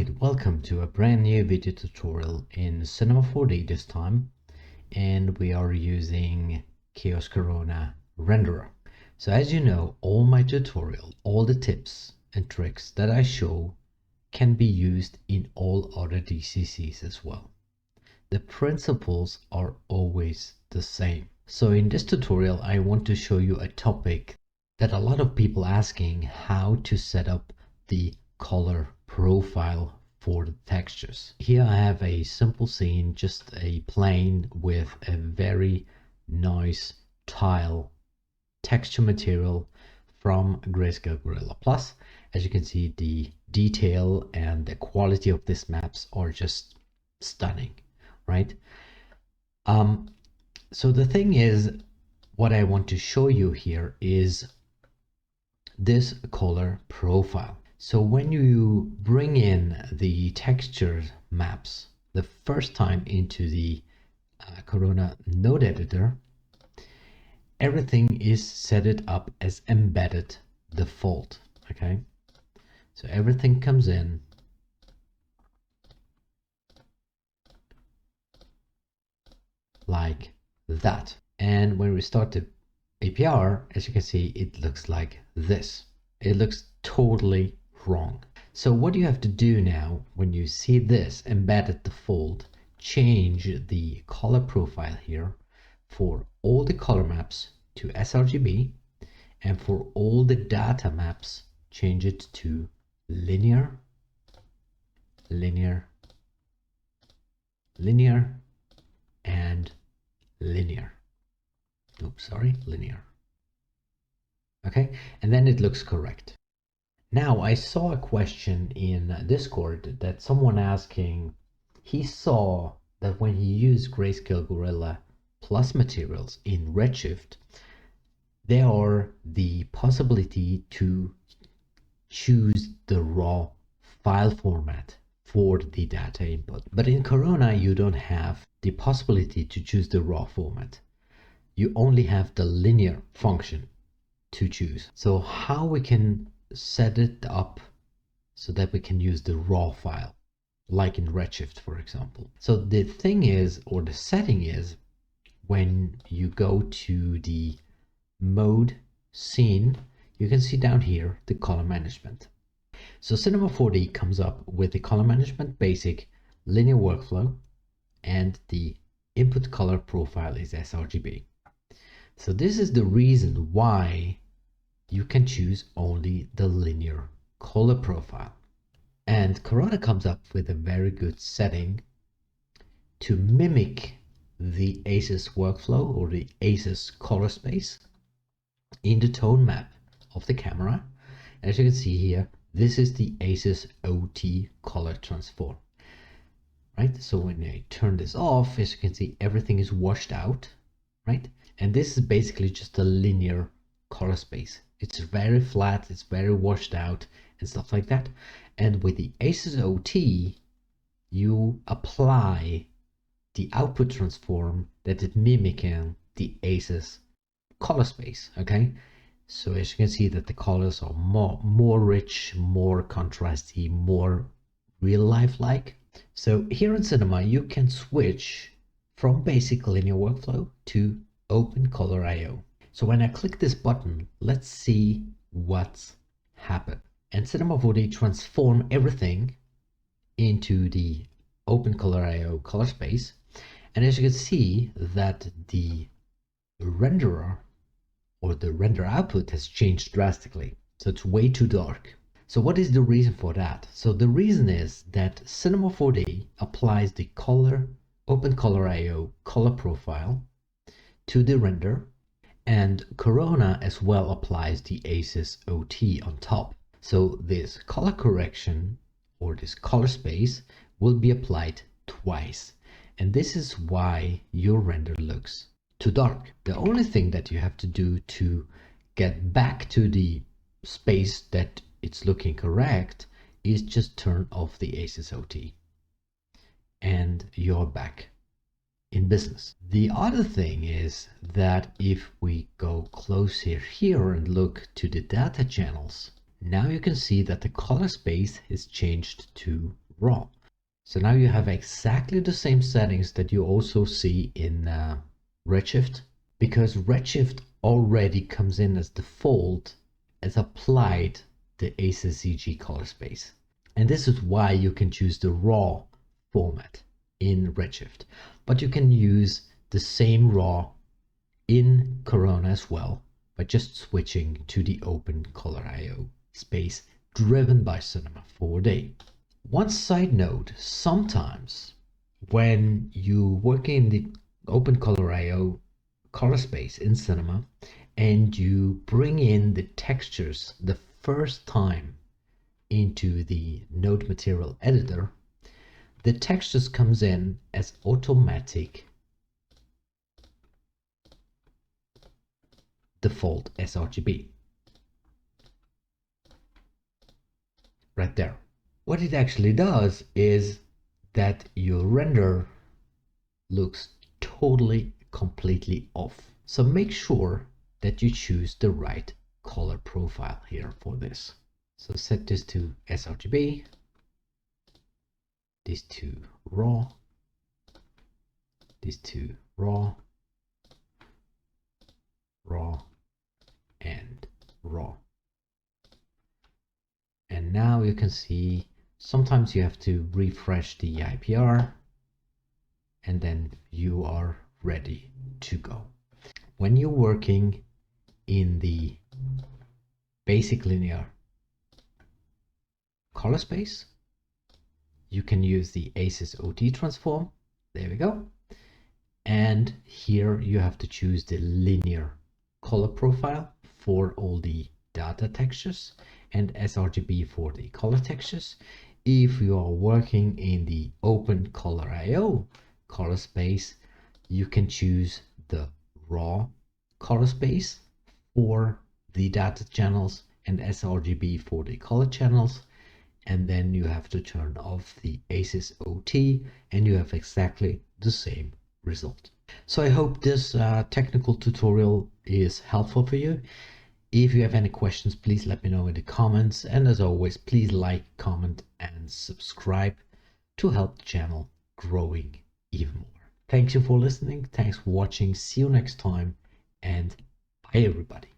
Alright, welcome to a brand new video tutorial in Cinema 4D this time, and we are using Chaos Corona Renderer. So as you know, all my tutorial, all the tips and tricks that I show can be used in all other DCCs as well. The principles are always the same. So in this tutorial, I want to show you a topic that a lot of people asking, how to set up the color profile for the textures. Here I have a simple scene, just a plane with a very nice tile texture material from Grayscale Gorilla Plus. As you can see, the detail and the quality of these maps are just stunning, right? So the thing is, what I want to show you here is this color profile. So when you bring in the texture maps the first time into the Corona node editor, everything is set it up as embedded default. Okay, so everything comes in like that. And when we start the APR, as you can see, it looks like this. It looks totally wrong. So what you have to do now, when you see this embedded default, change the color profile here for all the color maps to sRGB, and for all the data maps, change it to linear, linear, linear, and linear. Oops, sorry, linear. Okay, and then it looks correct. Now, I saw a question in Discord that someone asking, he saw that when he used Grayscale Gorilla Plus materials in Redshift, there are the possibility to choose the raw file format for the data input. But in Corona, you don't have the possibility to choose the raw format. You only have the linear function to choose. So how we can set it up so that we can use the raw file, like in Redshift, for example. So the thing is, or the setting is, when you go to the mode scene, you can see down here the color management. So Cinema 4D comes up with the color management basic linear workflow, and the input color profile is sRGB. So this is the reason why you can choose only the linear color profile. And Corona comes up with a very good setting to mimic the ACES workflow or the ACES Colorspace in the tone map of the camera. As you can see here, this is the ACES OT color transform. Right? So when I turn this off, as you can see, everything is washed out, right? And this is basically just a linear color space. It's very flat, it's very washed out and stuff like that. And with the ACES OT, you apply the output transform that is mimicking the ACES color space. Okay, so as you can see that the colors are more rich, more contrasty, more real life like. So here in Cinema, you can switch from basic linear workflow to OpenColorIO. So when I click this button, let's see what's happened. And Cinema 4D transform everything into the OpenColorIO color space. And as you can see that the renderer or the render output has changed drastically. So it's way too dark. So what is the reason for that? So the reason is that Cinema 4D applies the OpenColorIO color profile to the render, and Corona as well applies the ACES OT on top. So this color correction or this color space will be applied twice. And this is why your render looks too dark. The only thing that you have to do to get back to the space that it's looking correct is just turn off the ACES OT. And you're back in business. The other thing is that if we go closer here and look to the data channels, now you can see that the color space is changed to raw. So now you have exactly the same settings that you also see in Redshift, because Redshift already comes in as default as applied the ACCG color space. And this is why you can choose the raw format in Redshift, but you can use the same raw in Corona as well by just switching to the OpenColorIO space driven by Cinema 4D. One side note, sometimes when you work in the OpenColorIO color space in Cinema and you bring in the textures the first time into the node material editor, the textures comes in as automatic default sRGB right there. What it actually does is that your render looks totally completely off. So make sure that you choose the right color profile here for this. So set this to sRGB, these two raw, these two raw, raw, and raw. And now you can see sometimes you have to refresh the IPR and then you are ready to go. When you're working in the basic linear color space, you can use the ACES OT transform. There we go. And here you have to choose the linear color profile for all the data textures and sRGB for the color textures. If you are working in the OpenColorIO color space, you can choose the raw color space for the data channels and sRGB for the color channels, and then you have to turn off the ACES OT and you have exactly the same result. So I hope this technical tutorial is helpful for you. If you have any questions, please let me know in the comments, and as always, please like, comment and subscribe to help the channel growing even more. Thank you for listening, thanks for watching, see you next time, and bye everybody.